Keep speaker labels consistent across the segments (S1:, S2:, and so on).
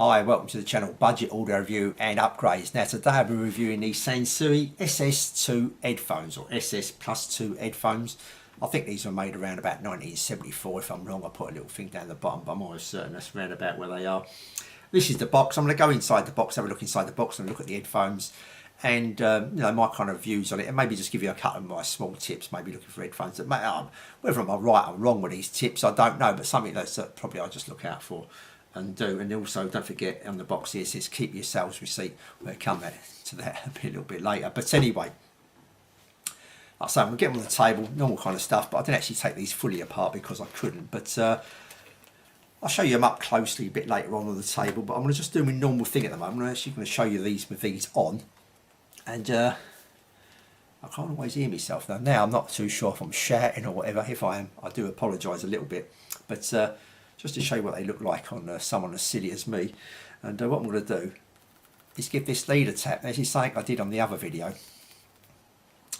S1: Hi, welcome to the channel Budget Audio Review and Upgrades. Now today I'll be reviewing the Sansui SS2 headphones, or SS+2 headphones. I think these were made around about 1974. If I'm wrong, I put a little thing down the bottom, but I'm almost certain that's around about where they are. This is the box. I'm going to go inside the box, have a look inside the box and look at the headphones and you know, my kind of views on it, and maybe just give you a couple of my small tips, maybe looking for headphones that may, whether I'm right or wrong with these tips, I don't know, but something that's probably I'll just look out for and do. And also don't forget on the box here it says keep your sales receipt. We'll come to that a little bit later, but anyway, like I say, I'm going to get them on the table, normal kind of stuff, but I didn't actually take these fully apart because I couldn't, but I'll show you them up closely a bit later on the table. But I'm going to just do my normal thing at the moment. I'm actually going to show you these with these on, and I can't always hear myself though. Now I'm not too sure if I'm shouting or whatever. If I am, I do apologise a little bit, but just to show you what they look like on someone as silly as me. And what I'm going to do is give this lead a tap. This is something I did on the other video,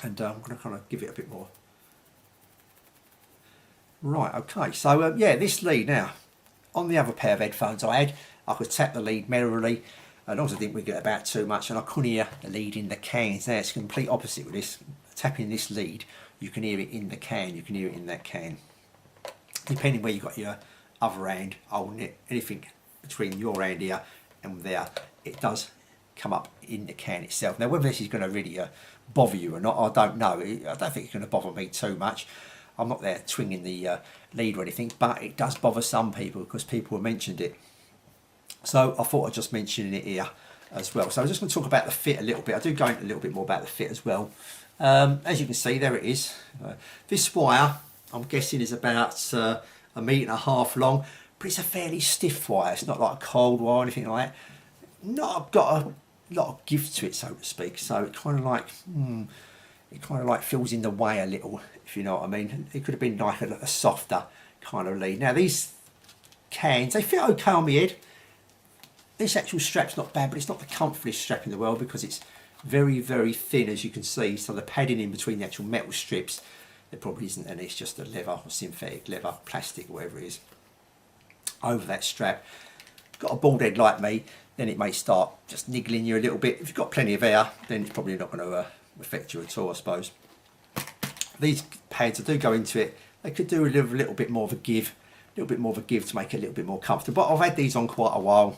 S1: and I'm going to kind of give it a bit more. Right, okay, so yeah, this lead now, on the other pair of headphones I had, I could tap the lead merrily, and also didn't wiggle it about too much, and I couldn't hear the lead in the cans. Now it's the complete opposite with this. Tapping this lead, you can hear it in the can, you can hear it in that can. Depending where you've got your other hand holding it, anything between your hand here and there, it does come up in the can itself. Now whether this is going to really bother you or not, I don't know. I don't think it's going to bother me too much. I'm not there twinging the lead or anything, but it does bother some people because people have mentioned it. So I thought I'd just mention it here as well. So I'm just going to talk about the fit a little bit. I do go into a little bit more about the fit as well. As you can see, there it is. This wire, I'm guessing, is about 1.5 meters long, but it's a fairly stiff wire. It's not like a cold wire or anything like that. Not got a lot of give to it, so to speak. So it kind of like fills in the way a little, if you know what I mean. It could have been like a softer kind of lead. Now these cans, they fit okay on my head. This actual strap's not bad, but it's not the comfiest strap in the world because it's very, very thin, as you can see. So the padding in between the actual metal strips, there probably isn't any. It's just a leather or synthetic leather, plastic, whatever it is, over that strap. Got a bald head like me, then it may start just niggling you a little bit. If you've got plenty of air, then it's probably not going to affect you at all, I suppose. These pads, I do go into it, they could do a little bit more of a give, to make it a little bit more comfortable. But I've had these on quite a while,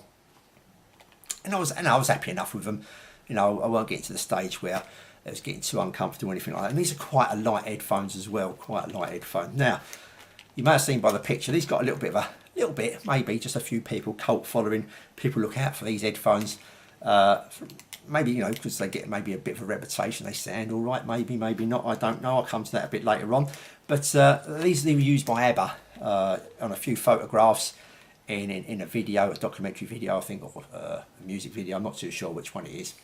S1: and I was happy enough with them. You know, I won't get to the stage where it was getting too uncomfortable or anything like that. And these are quite a light headphones as well, quite a light headphone. Now, you may have seen by the picture, these got a little bit, maybe just a few people cult following. People look out for these headphones. Maybe, you know, because they get maybe a bit of a reputation. They sound all right, maybe not. I don't know. I'll come to that a bit later on. But these were used by ABBA on a few photographs in a video, a documentary video, I think, or a music video. I'm not too sure which one it is.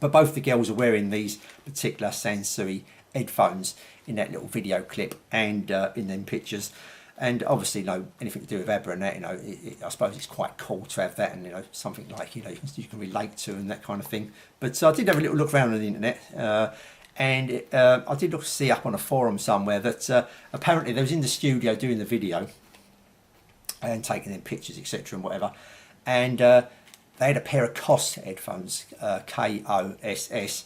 S1: But both the girls are wearing these particular Sansui headphones in that little video clip and in them pictures. And obviously, you know, anything to do with ABBA and that, you know, I suppose it's quite cool to have that, and you know, something like, you know, you can relate to and that kind of thing. But I did have a little look around on the internet, and I did see up on a forum somewhere that apparently they was in the studio doing the video and taking them pictures, etc. and whatever, and they had a pair of KOSS headphones, KOSS.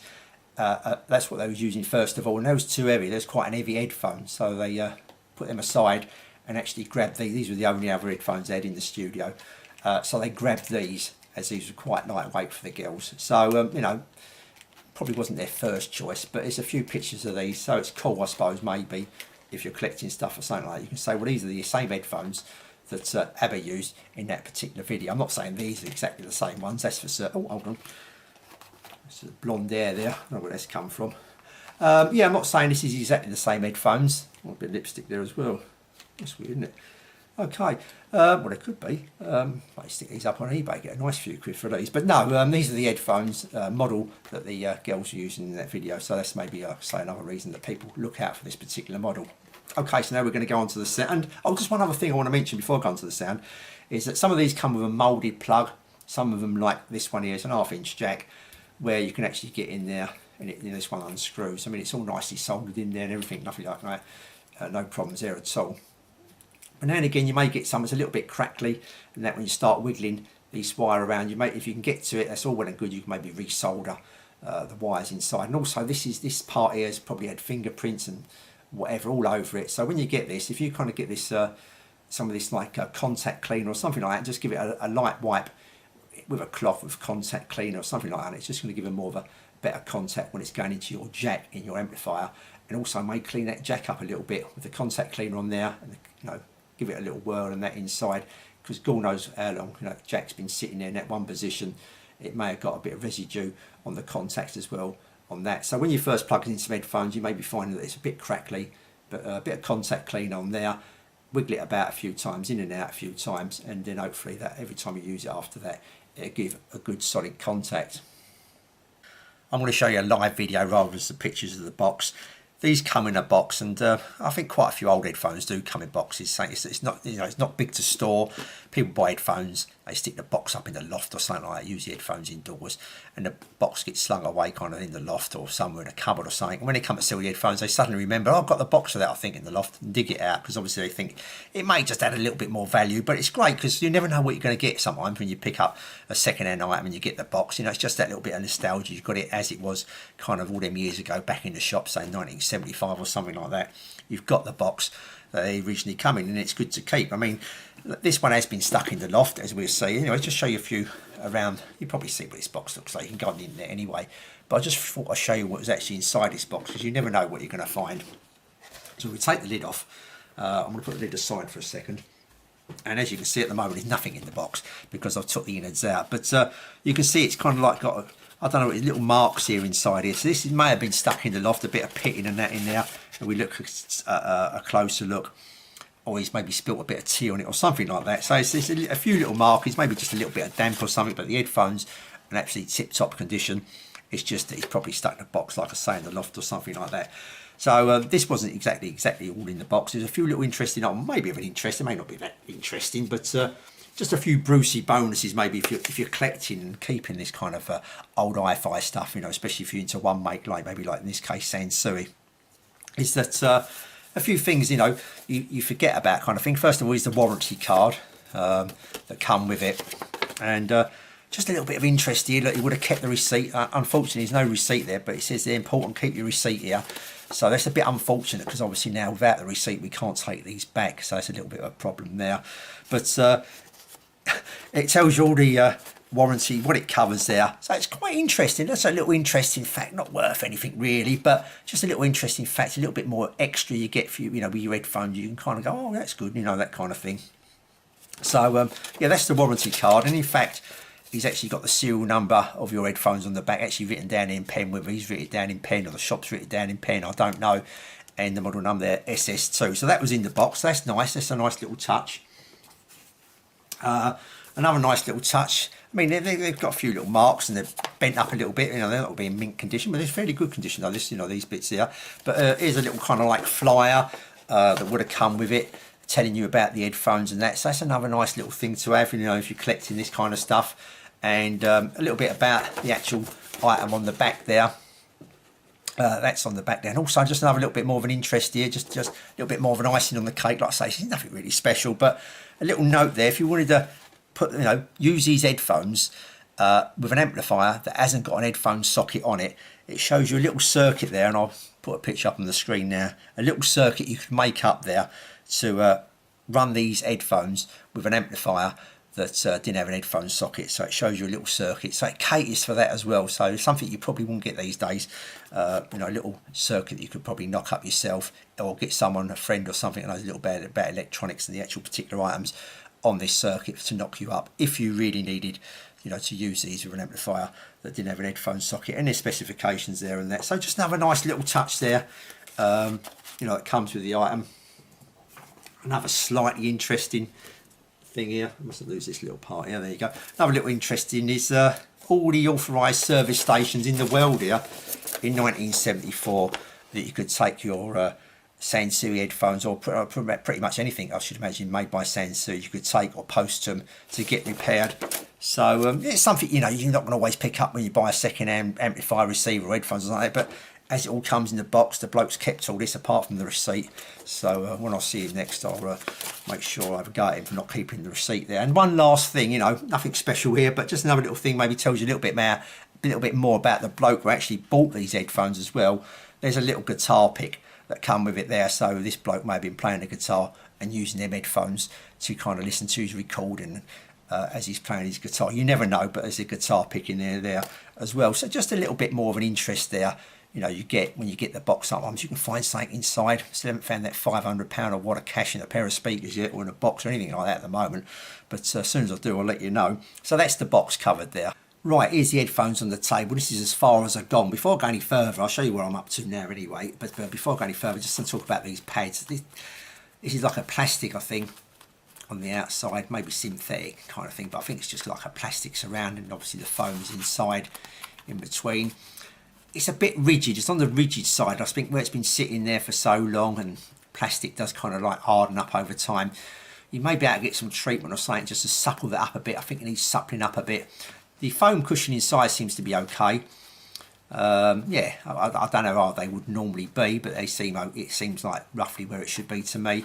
S1: That's what they was using first of all, and they was too heavy. There's quite an heavy headphone, so they put them aside and actually grabbed these. These were the only other headphones they had in the studio, so they grabbed these, as these were quite lightweight for the girls. So you know, probably wasn't their first choice, but there's a few pictures of these, so it's cool, I suppose. Maybe if you're collecting stuff or something like that, you can say, well, these are the same headphones that ABBA used in that particular video. I'm not saying these are exactly the same ones, that's for certain. Oh, hold on, there's a blonde hair there. I don't know where that's come from. Yeah, I'm not saying this is exactly the same headphones. Oh, a bit of lipstick there as well. That's weird, isn't it? Okay, well, it could be. Might stick these up on eBay, get a nice few quid for these. But no, these are the headphones model that the girls are using in that video. So that's maybe, say, another reason that people look out for this particular model. Okay, so now we're going to go on to the sound. Oh, just one other thing I want to mention before I go on to the sound is that some of these come with a moulded plug. Some of them, like this one here, is an 1/2-inch jack where you can actually get in there, and this one unscrews. I mean, it's all nicely soldered in there and everything, nothing like that. No problems there at all. But now and again, you may get some that's a little bit crackly, and that when you start wiggling these wire around. If you can get to it, that's all well and good. You can maybe resolder the wires inside. And also this part here has probably had fingerprints and whatever all over it. So when you get this, if you kind of get this some of this like contact cleaner or something like that, just give it a light wipe with a cloth with contact cleaner or something like that. It's just going to give it more of a better contact when it's going into your jack in your amplifier, and also may clean that jack up a little bit with the contact cleaner on there, and give it a little whirl and that inside, because God knows how long the jack's been sitting there in that one position. It may have got a bit of residue on the contacts as well on that. So when you first plug it into some headphones, you may be finding that it's a bit crackly, but a bit of contact cleaner on there, wiggle it about a few times, in and out a few times, and then hopefully that every time you use it after that, it'll give a good solid contact. I'm going to show you a live video rather than the pictures of the box. These come in a box, and I think quite a few old headphones do come in boxes. So it's not, it's not big to store. People buy headphones, they stick the box up in the loft or something like that, use the headphones indoors, and the box gets slung away kind of in the loft or somewhere in a cupboard or something. And when they come to sell the headphones, they suddenly remember, oh, I've got the box of that, I think, in the loft, and dig it out, because obviously they think it may just add a little bit more value. But it's great because you never know what you're going to get sometimes when you pick up a second-hand item and you get the box. It's just that little bit of nostalgia. You've got it as it was kind of all them years ago back in the shop, say 1975 or something like that. You've got the box that they originally come in, and it's good to keep. I mean, this one has been stuck in the loft, as we'll see. Anyway, just show you a few around. You probably see what this box looks like. You can go on the internet anyway. But I just thought I'd show you what was actually inside this box, because you never know what you're going to find. So we take the lid off. I'm going to put the lid aside for a second. And as you can see at the moment, there's nothing in the box because I've took the innards out. But you can see it's kind of like got, I don't know, little marks here inside here. So this may have been stuck in the loft, a bit of pitting and that in there. And we look at a closer look, or he's maybe spilt a bit of tea on it or something like that. So it's a few little markings, maybe just a little bit of damp or something, but the headphones are in absolutely tip-top condition. It's just that he's probably stuck in a box, like I say, in the loft or something like that. So this wasn't exactly all in the box. There's a few little interesting, maybe of an interest, it may not be that interesting, but just a few Brucey bonuses maybe if you're collecting and keeping this kind of old hi-fi stuff, especially if you're into one make, like maybe like in this case Sansui, is that a few things you forget about kind of thing. First of all is the warranty card that come with it, and just a little bit of interest here. Look, you would have kept the receipt. Unfortunately, there's no receipt there, but it says they're important. Keep your receipt here. So that's a bit unfortunate, because obviously now without the receipt we can't take these back. So it's a little bit of a problem there. But it tells you all the warranty, what it covers there. So it's quite interesting. That's a little interesting fact, not worth anything really, but just a little interesting fact, a little bit more extra you get for with your headphones. You can kind of go, oh, that's good, that kind of thing. So yeah, that's the warranty card, and in fact, he's actually got the serial number of your headphones on the back, actually written down in pen, whether he's written it down in pen or the shop's written down in pen, I don't know. And the model number there, SS2. So that was in the box. That's nice. That's a nice little touch. Another nice little touch. I mean, they've got a few little marks and they're bent up a little bit. They're not being in mint condition, but it's fairly good condition though. This, these bits here. But here's a little kind of like flyer that would have come with it, telling you about the headphones and that. So that's another nice little thing to have, if you're collecting this kind of stuff. And a little bit about the actual item on the back there. That's on the back there, and also just another little bit more of an interest here, just a little bit more of an icing on the cake. Like I say, it's nothing really special, but a little note there. If you wanted to put, use these headphones with an amplifier that hasn't got an headphone socket on it, it shows you a little circuit there, and I'll put a picture up on the screen now. A little circuit you can make up there to run these headphones with an amplifier that didn't have an headphone socket. So it shows you a little circuit, so it caters for that as well. So something you probably won't get these days, a little circuit that you could probably knock up yourself, or get someone, a friend or something, that knows a little bit about electronics and the actual particular items on this circuit to knock you up if you really needed to use these with an amplifier that didn't have an headphone socket, and there's specifications there and that. So just another nice little touch there, that comes with the item. Another slightly interesting thing here, I mustn't lose this little part here, there you go. Another little interesting is all the authorised service stations in the world here in 1974 that you could take your Sansui headphones, or pretty much anything I should imagine made by Sansui, you could take or post them to get repaired. So it's something you're not going to always pick up when you buy a second-hand amplifier, receiver or headphones or something like that, but as it all comes in the box, the bloke's kept all this apart from the receipt. So when I see him next, I'll make sure I have a go at him for not keeping the receipt there. And one last thing, you know, nothing special here, but just another little thing, maybe tells you a little bit more about the bloke who actually bought these headphones as well. There's a little guitar pick that come with it there. So this bloke may have been playing the guitar and using them headphones to kind of listen to his recording as he's playing his guitar. You never know, but there's a guitar pick in there as well. So just a little bit more of an interest there. You know, you get when you get the box sometimes you can find something inside. Still haven't found that £500 or what a cash in a pair of speakers yet, or in a box or anything like that at the moment. But as soon as I do, I'll let you know. So that's the box covered there. Right, here's the headphones on the table. This is as far as I've gone. Before I go any further, I'll show you where I'm up to now anyway. But before I go any further, just to talk about these pads. This is like a plastic, I think, on the outside, maybe synthetic kind of thing. But I think it's just like a plastic surrounding. Obviously, the foam is inside, in between. It's a bit rigid. It's on the rigid side. I think where it's been sitting there for so long, and plastic does kind of like harden up over time. You may be able to get some treatment or something just to supple that up a bit. I think it needs suppling up a bit. The foam cushion inside seems to be okay. Yeah, I don't know how they would normally be, but it seems like roughly where it should be to me.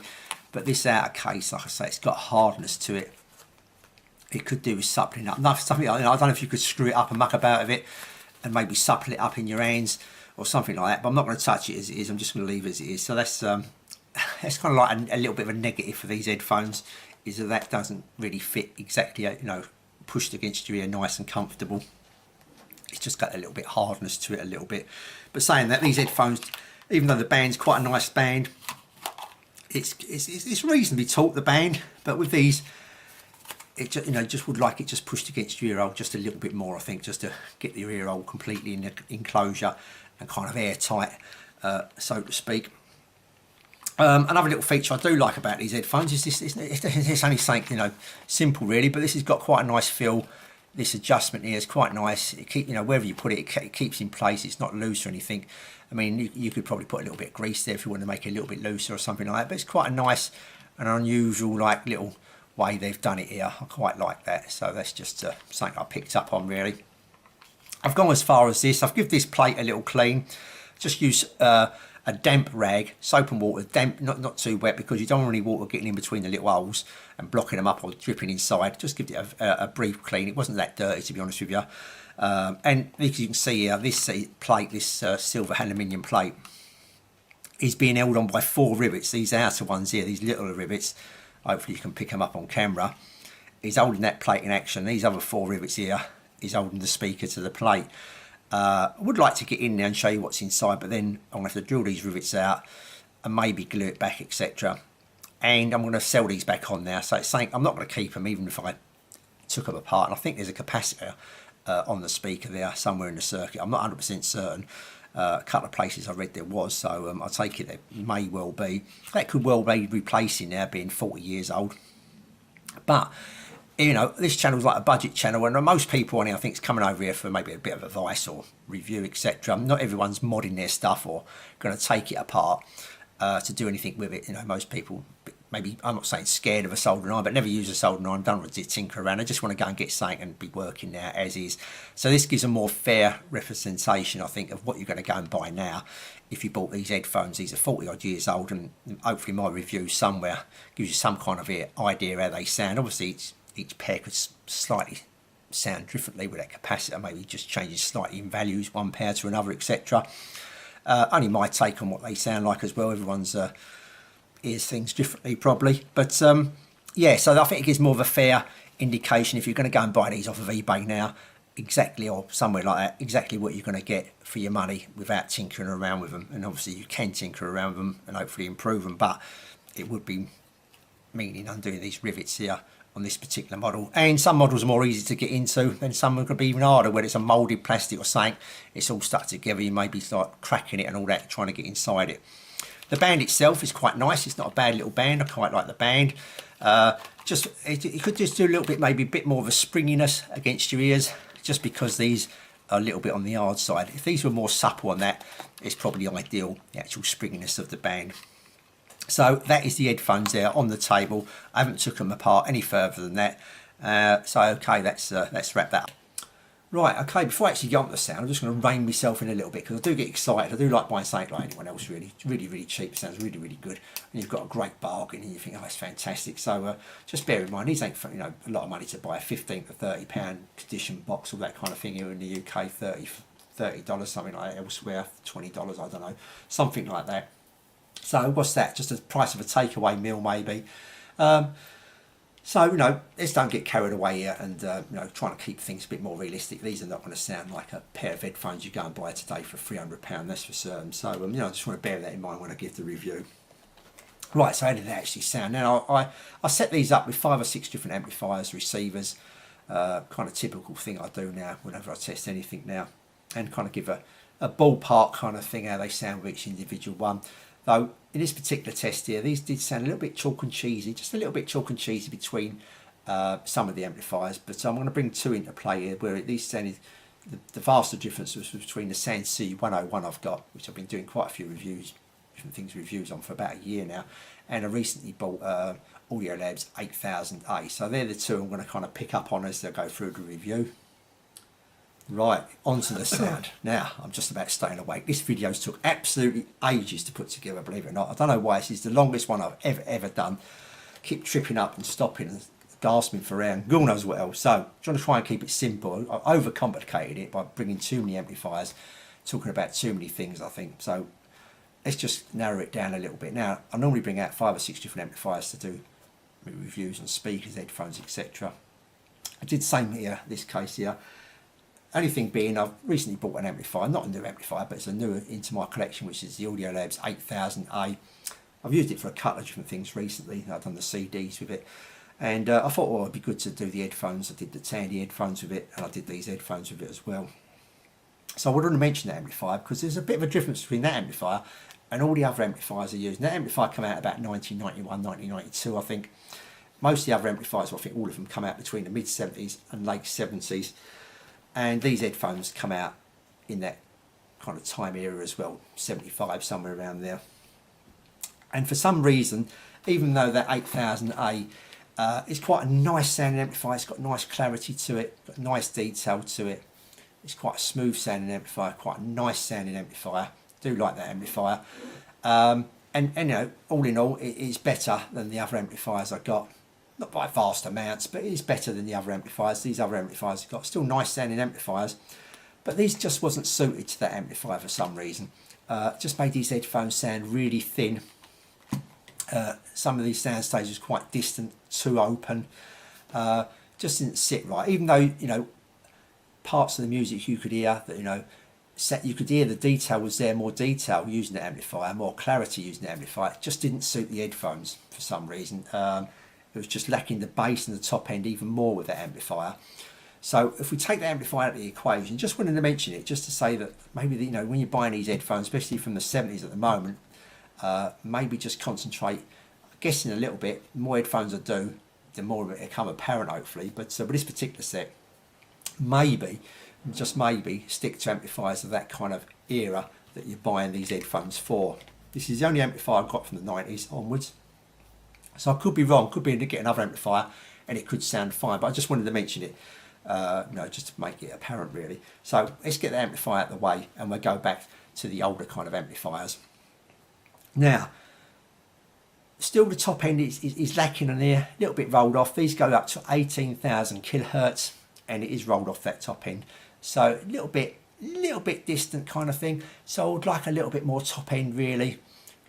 S1: But this outer case, like I say, it's got hardness to it. It could do with suppling up. Something, I don't know if you could screw it up and muck about with it and maybe supple it up in your hands or something like that. But I'm not going to touch it as it is. I'm just going to leave it as it is. So that's kind of like a little bit of a negative for these headphones, is that doesn't really fit exactly, you know, pushed against your ear nice and comfortable. It's just got a little bit hardness to it a little bit. But saying that, these headphones, even though the band's quite a nice band, it's reasonably taut, the band, but with these, it just, you know, just would like it just pushed against your ear hole just a little bit more, I think, just to get the ear hole completely in the enclosure and kind of airtight, so to speak. Another little feature I do like about these headphones is this. It's only something, you know, simple really, but this has got quite a nice feel. This adjustment here is quite nice. It keeps, you know, wherever you put it, it keeps in place. It's not loose or anything. I mean, you could probably put a little bit of grease there if you want to make it a little bit looser or something like that. But it's quite a nice and unusual, like, little way they've done it here. I quite like that. So that's just something I picked up on really. I've gone as far as this. I've given this plate a little clean. Just use a damp rag, soap and water, damp, not too wet, because you don't want any water getting in between the little holes and blocking them up or dripping inside. Just give it a brief clean. It wasn't that dirty, to be honest with you. And as you can see here, this plate, this silver aluminium plate, is being held on by 4 rivets. These outer ones here, these little rivets, hopefully you can pick them up on camera, is holding that plate in action. These other 4 rivets here is holding the speaker to the plate. I would like to get in there and show you what's inside, but then I'm going to have to drill these rivets out and maybe glue it back, etc. And I'm going to sell these back on now. So it's saying I'm not going to keep them even if I took them apart. And I think there's a capacitor on the speaker there somewhere in the circuit. I'm not 100% certain. A couple of places I read there was, so I take it there may well be. That could well be replacing now, being 40 years old. But you know, this channel's like a budget channel, and most people on here, I think, is coming over here for maybe a bit of advice or review, etc. Not everyone's modding their stuff or going to take it apart to do anything with it. You know, most people, maybe, I'm not saying scared of a soldering iron, but never use a soldering iron, don't want to tinker around. I just want to go and get something and be working now as is. So this gives a more fair representation, I think, of what you're going to go and buy now. If you bought these headphones, these are 40 odd years old, and hopefully my review somewhere gives you some kind of idea how they sound. Obviously, each pair could slightly sound differently with that capacitor, maybe just changes slightly in values, one pair to another, etc. Only my take on what they sound like as well. Everyone's hears things differently probably, but yeah, so I think it gives more of a fair indication if you're going to go and buy these off of eBay now, exactly, or somewhere like that, exactly what you're going to get for your money without tinkering around with them. And obviously you can tinker around with them and hopefully improve them, but it would be meaning undoing these rivets here on this particular model. And some models are more easy to get into, and some are going to be even harder, where it's a moulded plastic or something, it's all stuck together, you maybe start cracking it and all that, trying to get inside it. The band itself is quite nice, it's not a bad little band, I quite like the band. It could just do a little bit, maybe a bit more of a springiness against your ears, just because these are a little bit on the hard side. If these were more supple on that, it's probably ideal, the actual springiness of the band. So that is the headphones there on the table. I haven't took them apart any further than that. So okay, let's wrap that up. Right, okay, before I actually get on the sound, I'm just going to rein myself in a little bit because I do get excited. I do like buying something like anyone else, really. It's really, really cheap. It sounds really, really good. And you've got a great bargain and you think, oh, it's fantastic. So just bear in mind, these ain't, you know, a lot of money to buy a £15 to £30 condition box, all that kind of thing here in the UK, $30, something like that. Elsewhere, $20, I don't know, something like that. So what's that? Just the price of a takeaway meal, maybe. So, you know, let's don't get carried away here and, you know, trying to keep things a bit more realistic. These are not going to sound like a pair of headphones you go and buy today for £300, that's for certain. So, you know, I just want to bear that in mind when I give the review. Right, so how did they actually sound? Now, I set these up with 5 or 6 different amplifiers, receivers, kind of typical thing I do now whenever I test anything now, and kind of give a ballpark kind of thing how they sound with each individual one. Though in this particular test here, these did sound a little bit chalk and cheesy, just a little bit chalk and cheesy between some of the amplifiers. But I'm going to bring 2 into play here, where these sounded, the vast difference was between the Sansui 101 I've got, which I've been doing quite a few reviews on for about a year now, and I recently bought Audiolabs 8000A. So they're the 2 I'm going to kind of pick up on as I go through the review. Right, onto the sound. Now, I'm just about staying awake. This video's took absolutely ages to put together, believe it or not. I don't know why. This is the longest one I've ever done. Keep tripping up and stopping and gasping for air and God knows what else. So, I'm trying to try and keep it simple. I overcomplicated it by bringing too many amplifiers, talking about too many things, I think. So, let's just narrow it down a little bit. Now, I normally bring out 5 or 6 different amplifiers to do reviews on speakers, headphones, etc. I did the same here, this case here. Only thing being, I've recently bought an amplifier, not a new amplifier, but it's a newer into my collection, which is the Audiolabs 8000A. I've used it for a couple of different things recently. I've done the CDs with it, and I thought, well, it'd be good to do the headphones. I did the Tandy headphones with it, and I did these headphones with it as well. So I wanted to mention that amplifier because there's a bit of a difference between that amplifier and all the other amplifiers I use. And that amplifier came out about 1991, 1992, I think. Most of the other amplifiers, I think all of them come out between the mid-70s and late 70s. And these headphones come out in that kind of time era as well, 75, somewhere around there. And for some reason, even though that 8000A is quite a nice sounding amplifier, it's got nice clarity to it, got nice detail to it. It's quite a smooth sounding amplifier, quite a nice sounding amplifier. Do like that amplifier. And you know, all in all, it is better than the other amplifiers I got. Not by vast amounts, but it is better than the other amplifiers. These other amplifiers have got still nice sounding amplifiers, but these just wasn't suited to that amplifier for some reason. Just made these headphones sound really thin. Some of these sound stages quite distant, too open. Just didn't sit right. Even though, you know, parts of the music you could hear that, you know, you could hear the detail was there, more detail using the amplifier, more clarity using the amplifier. It just didn't suit the headphones for some reason. It was just lacking the bass and the top end even more with that amplifier. So if we take the amplifier out of the equation, just wanted to mention it, just to say that maybe, you know, when you're buying these headphones, especially from the 70s at the moment, maybe just concentrate, I'm guessing a little bit. The more headphones I do, the more of it become apparent, hopefully. But with this particular set, maybe, just maybe, stick to amplifiers of that kind of era that you're buying these headphones for. This is the only amplifier I've got from the 90s onwards. So I could be wrong, could be able to get another amplifier and it could sound fine, but I just wanted to mention it, you know, just to make it apparent really. So let's get the amplifier out of the way and we'll go back to the older kind of amplifiers. Now, still the top end is lacking on here, a little bit rolled off. These go up to 18,000 kilohertz and it is rolled off that top end. So a little bit distant kind of thing. So I would like a little bit more top end really,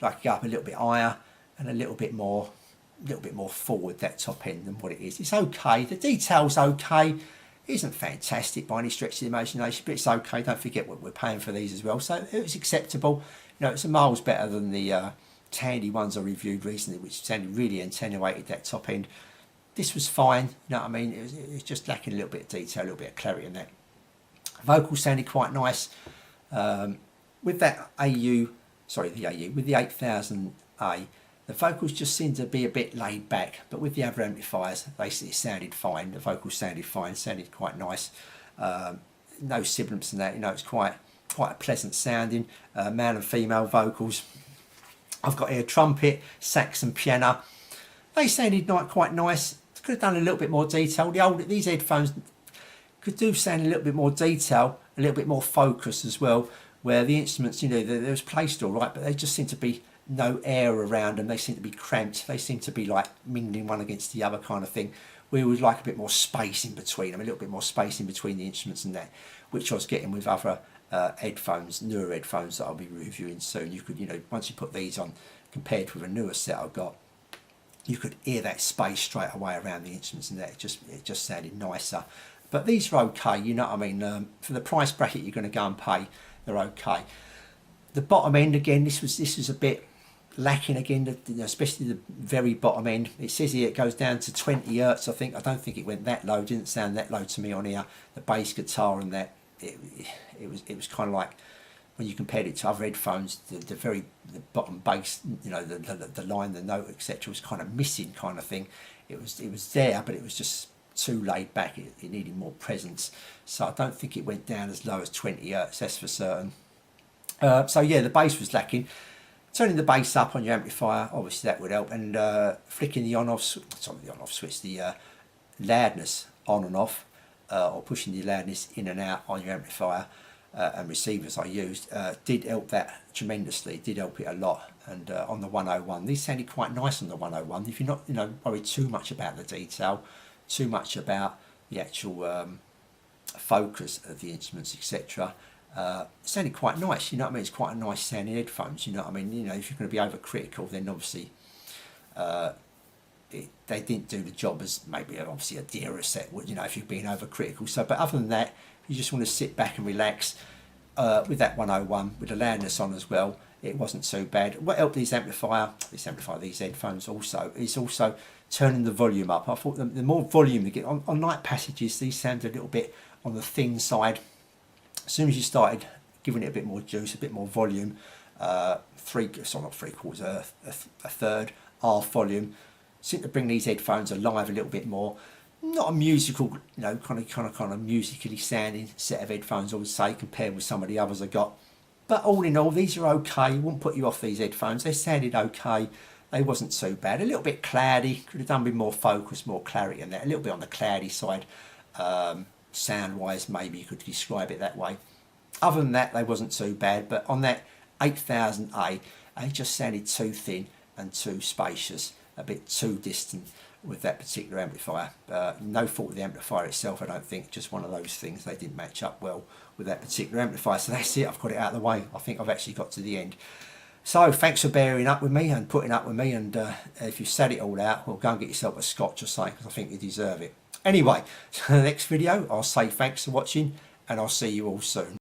S1: like to go up a little bit higher and a little bit more forward that top end than what it is. It's okay, the detail's okay, it isn't fantastic by any stretch of the imagination, but it's okay. Don't forget what we're paying for these as well, so it was acceptable. You know, it's a miles better than the Tandy ones I reviewed recently, which sounded really attenuated that top end. This was fine, you know what I mean. It was just lacking a little bit of detail, a little bit of clarity in that. Vocals sounded quite nice. With that with the 8000A, the vocals just seemed to be a bit laid back, but with the other amplifiers, it sounded fine. The vocals sounded fine, sounded quite nice. No sibilants in that, you know, it's quite pleasant sounding. Male and female vocals. I've got here trumpet, sax and piano. They sounded quite nice. Could have done a little bit more detail. These headphones could do sound a little bit more detail, a little bit more focus as well, where the instruments, you know, they was placed all right, but they just seem to be no air around them. They seem to be cramped. They seem to be like mingling one against the other kind of thing. We would like a bit more space in between them, a little bit more space in between the instruments and that, which I was getting with other headphones, newer headphones that I'll be reviewing soon. You could, you know, once you put these on, compared with a newer set I've got, you could hear that space straight away around the instruments and that. It just sounded nicer. But these are okay, you know what I mean. For the price bracket you're going to go and pay, they're okay. The bottom end again, this was a bit lacking again, especially the very bottom end. It says here it goes down to 20 hertz. I don't think it went that low. It didn't sound that low to me on here. The bass guitar and that, it was kind of like, when you compared it to other headphones, the bottom bass, you know, the line, the note, etc., was kind of missing, kind of thing. It was there, but it was just too laid back. It needed more presence. So I don't think it went down as low as 20 hertz. That's for certain. So yeah, the bass was lacking. Turning the bass up on your amplifier, obviously that would help, and flicking the on-off switch, the loudness on and off, or pushing the loudness in and out on your amplifier and receivers I used, did help that tremendously. It did help it a lot. And on the 101, these sounded quite nice on the 101. If you're not, you know, worried too much about the detail, too much about the actual focus of the instruments, etc. It sounded quite nice, you know what I mean. It's quite a nice sounding headphones, you know what I mean. You know, if you're going to be overcritical, then obviously they didn't do the job as maybe obviously a dearer set would, you know, if you're being overcritical. So, but other than that, you just want to sit back and relax with that 101, with the loudness on as well. It wasn't so bad. What helped these headphones also is also turning the volume up. I thought the more volume you get on night passages, these sound a little bit on the thin side. As soon as you started giving it a bit more juice, a bit more volume, a third, half volume, seemed to bring these headphones alive a little bit more. Not a musical, you know, kind of musically sounding set of headphones, I would say, compared with some of the others I got. But all in all, these are okay. Wouldn't put you off these headphones. They sounded okay. They wasn't so bad. A little bit cloudy. Could have done with more focus, more clarity in that. A little bit on the cloudy side. Sound-wise, maybe you could describe it that way. Other than that, they wasn't too bad. But on that 8000A, they just sounded too thin and too spacious. A bit too distant with that particular amplifier. No fault of the amplifier itself, I don't think. Just one of those things. They didn't match up well with that particular amplifier. So that's it. I've got it out of the way. I think I've actually got to the end. So thanks for bearing up with me and putting up with me. And if you sat it all out, well, go and get yourself a scotch or something, because I think you deserve it. Anyway, so the next video, I'll say thanks for watching, and I'll see you all soon.